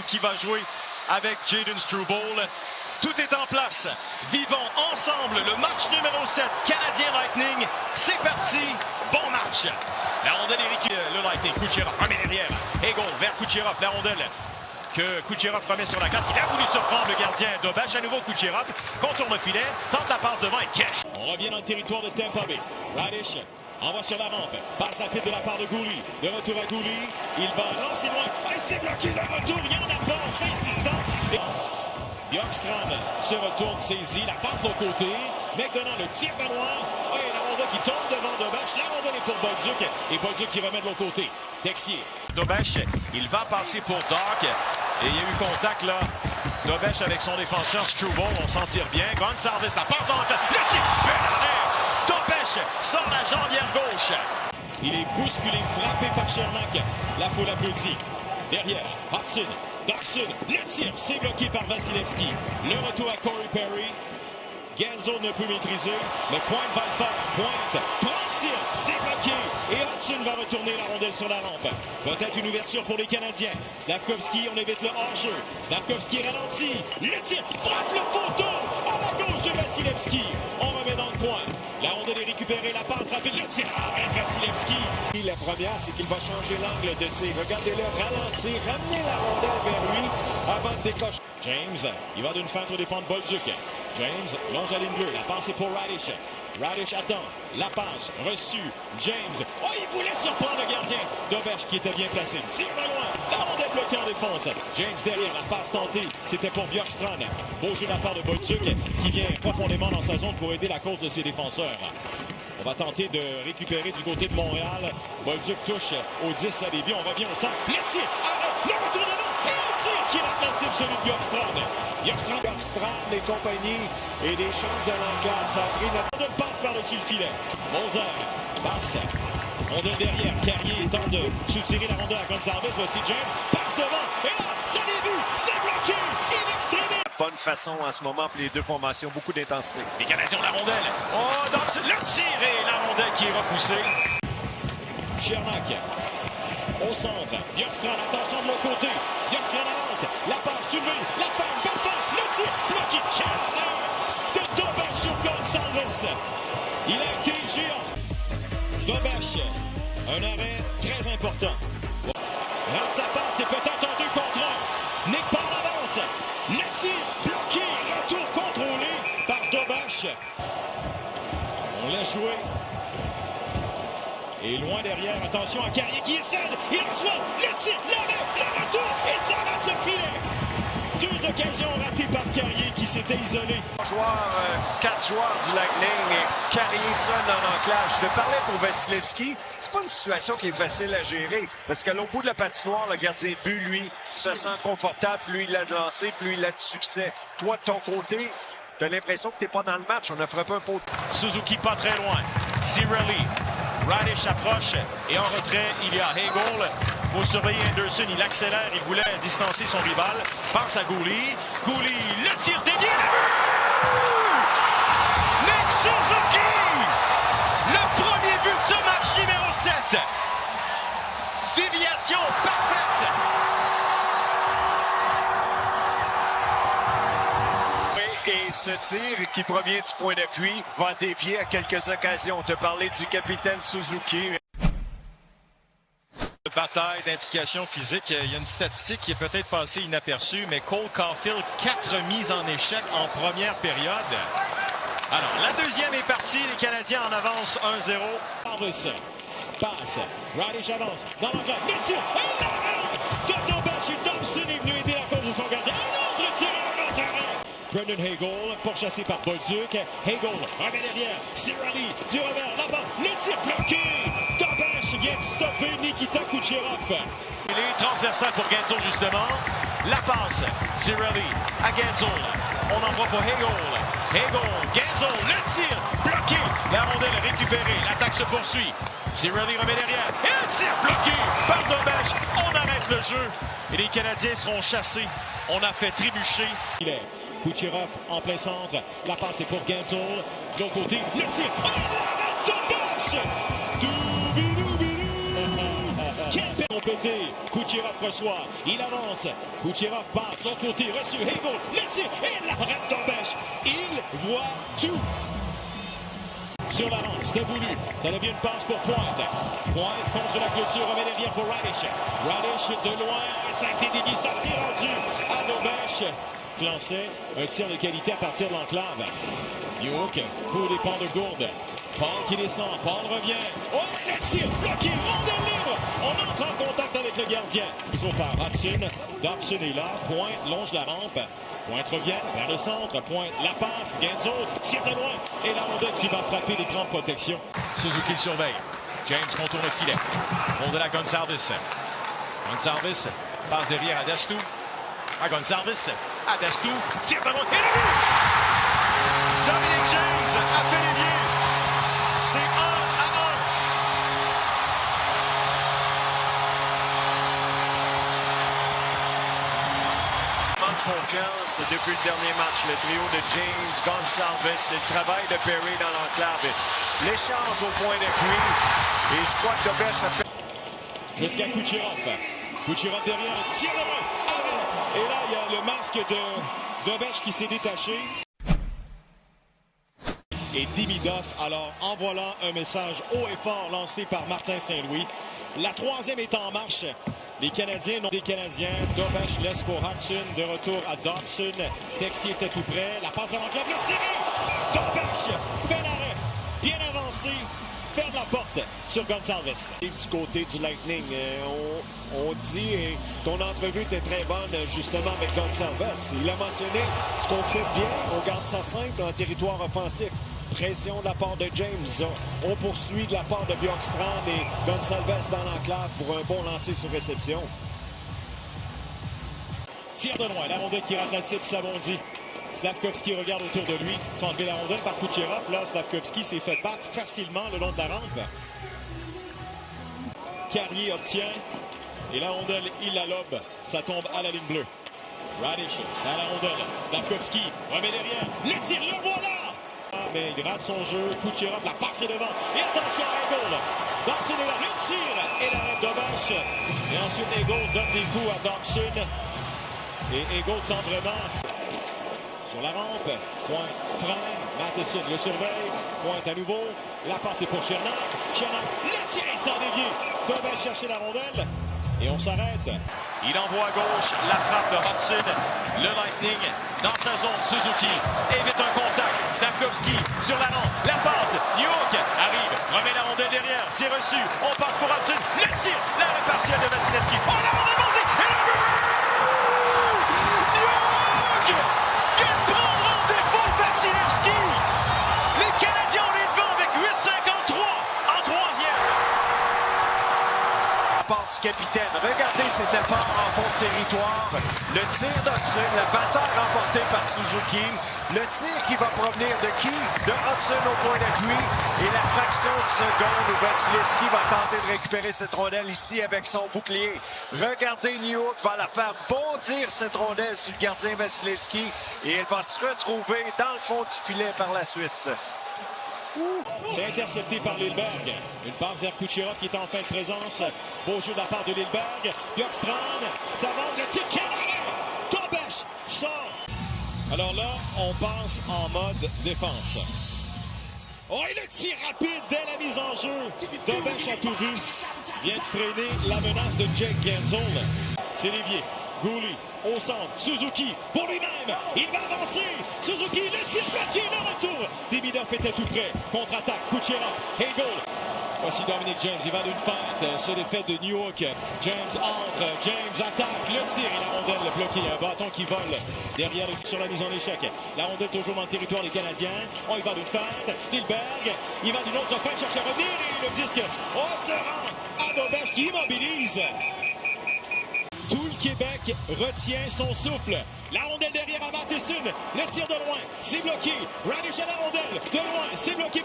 qui va jouer avec Jayden Struble. Tout est en place. Vivons ensemble le match numéro 7, Canadien Lightning. C'est parti. Bon match. La rondelle est le Lightning. Kucherov remet derrière. Hagel vers Kucherov. La rondelle que Kucherov remet sur la glace. Il a voulu surprendre le gardien Dobach. À nouveau Kucherov contourne le filet. Tente la passe devant et cache. On revient dans le territoire de Tampa Bay. Radish envoie sur la rampe. Passe rapide de la part de Gouli. De retour à Gouli. Il va lancer loin. Et c'est bloqué de retour. Il y en a pas. On fait insistant. Bjorkstrand se retourne, saisit, la passe de côté. Maintenant, le tir noir. Et la rondelle qui tombe devant Dobach. La rondelle est pour Bolduc. Et Bolduc qui remet de l'autre côté. Texier. Dobach, il va passer pour Doc. Et il y a eu contact là. Dobach avec son défenseur Struble. On s'en tire bien. Gonçalves, la porte en tête. Le tir fait en l'air. Dobach sort la jambière gauche. Il est bousculé, frappé par Chernak. La foule applaudit. Derrière, Hudson. Dobson, le tir, c'est bloqué par Vasilevski. Le retour à Corey Perry. Genzo ne peut maîtriser, mais Pointe va le faire. Pointe, prend le tir, c'est bloqué. Et Hudson va retourner la rondelle sur la rampe. Peut-être une ouverture pour les Canadiens. Slavkovski, on évite le hors-jeu. Slavkovski ralentit. Le tir, frappe le poteau. À la gauche de Vasilevski. On remet dans le coin. La rondelle est récupérée, la passe rapide, le tir avec Vasilevski. La première, c'est qu'il va changer l'angle de tir. Regardez-le ralentir, ramener la rondelle vers lui avant de décocher. James, il va d'une fente au dépend de Bolduc. James longe la ligne bleue, la passe est pour Radish. Radish attend, la passe reçue. James, oh, il voulait surprendre le gardien. Dobach qui était bien placé, tire de loin, la rondelle bloquée en défense. James derrière, la passe tentée, c'était pour Bjorkstrand. Beau jeu de la part de Bolduc qui vient profondément dans sa zone pour aider la cause de ses défenseurs. On va tenter de récupérer du côté de Montréal. Bolduc touche au 10 à Lévis. On revient au centre. Le tir, arrête, le retournement. Et le tir qui est remplacé celui de Bjorkstrand. Bjorkstrand et compagnie et des chances de l'encadre. Ça a pris notre... De passe par-dessus le filet. Moser passe. Rondelle derrière. Carrier tente de soutirer la rondelle à Gonçalves. Voici James. Passe devant. Et là, ça l'est vu. C'est bloqué. In extremis. Bonne façon en ce moment pour les deux formations. Beaucoup d'intensité. Les Canadiens ont la rondelle. Oh, Dobson, le tir et la rondelle qui est repoussée. Chernak. Au centre. Bjorkstrand, attention de l'autre côté. Bjorkstrand avance. La passe soulevée. La passe devant. Le tir bloqué. De Dobach sur Gonçalves. Il a été géant. Dobach. Un arrêt très important. Rate sa passe. C'est peut-être un 2 contre 1. Nick par l'avance. Le tir bloqué. Retour contrôlé par Dobach. On l'a joué. Et loin derrière, attention à Carrier qui est seul. Il reçoit le tir, le retour et ça rate le filet. Deux occasions ratées par Carrier qui s'était isolé. 4 joueurs du Lightning et Carrier seul en enclave. Je te parlais pour Vasilevski. C'est pas une situation qui est facile à gérer parce qu'à l'autre bout de la patinoire, le gardien de but, lui, se sent confortable. Plus il a de lancé, plus il a de succès. Toi, de ton côté, t'as l'impression que t'es pas dans le match. On ne ferait pas un pot. Suzuki pas très loin. Cirelli. Radish approche et en retrait, il y a Hagel. Faut surveiller Anderson, il accélère, il voulait distancer son rival. Passe à Gouli. Gouli, le tir dévié. Nick Suzuki! Le premier but de ce match numéro 7. Déviation parfaite. Et ce tir qui provient du point d'appui va dévier à quelques occasions. On te parlait du capitaine Suzuki. Bataille d'implication physique, il y a une statistique qui est peut-être passée inaperçue, mais Cole Caulfield, 4 mises en échec en première période. Alors, la deuxième est partie, les Canadiens en avancent 1-0. Passe, Radish avance, dans l'enclave, le tir, et l'arrêt de Dobach, Dobson est venu aider à cause de son gardien, un autre tir, un autre arrêt. Brendan Hagel, pourchassé par Bolduc, Hagel, remet derrière, Cirelli, du revers, là-bas, le tir bloqué, Dobach vient de stopper Nikita Kucherov. Il est transversal pour Genzo justement, la passe, Cirelli à Genzo, on envoie pour Hagel, Genzo, le tir bloqué, la rondelle récupérée, l'attaque se poursuit, Cirelli remet derrière, et le tir bloqué par Dobach, on arrête le jeu, et les Canadiens seront chassés, on a fait trébucher. Il est Kucherov en plein centre. La passe est pour Genzo. De l'autre côté, le tir. Oh, de gauche! Quel répété. Kucherov reçoit. Il avance. Kucherov part de l'autre côté. Reçu. Hegel. Le tir. Et l'arrête d'Obèche. Il voit tout. Sur la rampe, c'était voulu. Ça devient une passe pour Pointe. Pointe contre la clôture, remet derrière pour Radish. Radish de loin, ça a été dévié, ça s'est rendu à Dobèche. Lançait un tir de qualité à partir de l'enclave. Youk pour les pans de Gourde. Paul qui descend, Paul revient. Oh, le tir bloqué, rondelle libre. On entre en contact avec le gardien. Toujours par Dobson. Dobson est là, Pointe longe la rampe. Pointe revient vers le centre, Pointe la passe, Genzo tire de loin et la rondelle qui va frapper l'écran de protection. Suzuki surveille. James contourne le filet. Rondelle à Gonçalves. Gonçalves passe derrière à Destou. À Gonçalves. À Destou. Tire de loin et le but! Dominic James a fait les liens. C'est 1-1. Confiance depuis le dernier match, le trio de James, Gonçalves et le travail de Perry dans l'enclave. L'échange au point d'appui et je crois que Dobèche a fait... Jusqu'à Kucherov. Kucherov derrière, tire de loin, arrête. Et là, il y a le masque de Dobèche qui s'est détaché. Et Demidov, alors en voilà un message haut et fort lancé par Martin Saint-Louis. La troisième est en marche. Les Canadiens n'ont des Canadiens. Dobèche laisse pour Hudson. De retour à Dobson. Texier était tout près. La passe de l'enclave. Le tiré. Dobèche fait l'arrêt. Bien avancé. Ferme la porte sur Gonçalves. Du côté du Lightning, on dit, et ton entrevue était très bonne justement avec Gonçalves. Il a mentionné ce qu'on fait bien. On garde ça simple en territoire offensif. Pression de la part de James. On poursuit de la part de Bjorkstrand et Gonçalves dans l'enclave pour un bon lancer sur réception. Tire de loin. La rondelle qui rate la cible, ça bondit. Slavkovski regarde autour de lui. Se fait enlever la rondelle par Kucherov. Là, Slavkovski s'est fait battre facilement le long de la rampe. Carrier obtient. Et la rondelle, il la lobe. Ça tombe à la ligne bleue. Radish dans la rondelle. Slavkovski remet derrière. Le tir, le voilà! Mais il rate son jeu. Kucherov la passe est devant. Et attention à Hegel. Dobson est là. Le tir et l'arrêt Dobèche. Et ensuite, Hegel donne des coups à Dobson. Et Hegel tente vraiment. Sur la rampe. Pointe freine. Matheson le surveille. Pointe à nouveau. La passe est pour Chernak. Chernak le tir et sans dévier. Dobèche chercher la rondelle. Et on s'arrête. Il envoie à gauche la frappe de Hudson. Le Lightning dans sa zone. Suzuki évite un contact. Slavkovski sur la rampe. La passe. Youk arrive. Remet la rondelle derrière. C'est reçu. On passe pour Hudson. Le tir. L'arrêt partiel de Vasilevski. Oh, la rondelle bandit. Et le but! Youk vient prendre en défaut Vasilevski. Les Canadiens ont les devant avec 8,53 en troisième. Part du capitaine. Regardez cet effort en fond de territoire. Le tir d'Hudson, la bataille remportée par Suzuki. Le tir qui va provenir de qui? De Hudson au point d'appui. Et la fraction de seconde où Vasilevski va tenter de récupérer cette rondelle ici avec son bouclier. Regardez, Newhook va la faire bondir cette rondelle sur le gardien Vasilevski. Et elle va se retrouver dans le fond du filet par la suite. C'est intercepté par Lillberg. Une passe vers Kucherov qui est en fin de présence. Beau jeu de la part de Lillberg. Bjorkstrand, ça va, le tir, quel arrêt! Dobèche sort. Alors là, on passe en mode défense. Oh, et le tir rapide dès la mise en jeu. Dobèche a tout vu. Vient de freiner la menace de Jake Genzo. C'est Lévier. Gouli au centre. Suzuki pour lui-même. Il va avancer. Suzuki, le tir bloqué, le retour. Demidov était tout près. Contre-attaque. Kucherov. Hegel. Voici Dominic James. Il va d'une feinte. Se défait de Newhook. James entre. James attaque. Le tir et la rondelle bloquée. Un bâton qui vole derrière sur la mise en échec. La rondelle toujours dans le territoire des Canadiens. Oh, il va d'une feinte. Lillberg. Il va d'une autre feinte. Cherche à revenir. Et le disque. Oh, se rend à Dobèche qui immobilise. Tout le Québec retient son souffle. La rondelle derrière à Matheson. Le tir de loin, c'est bloqué. Radish à la rondelle. De loin, c'est bloqué.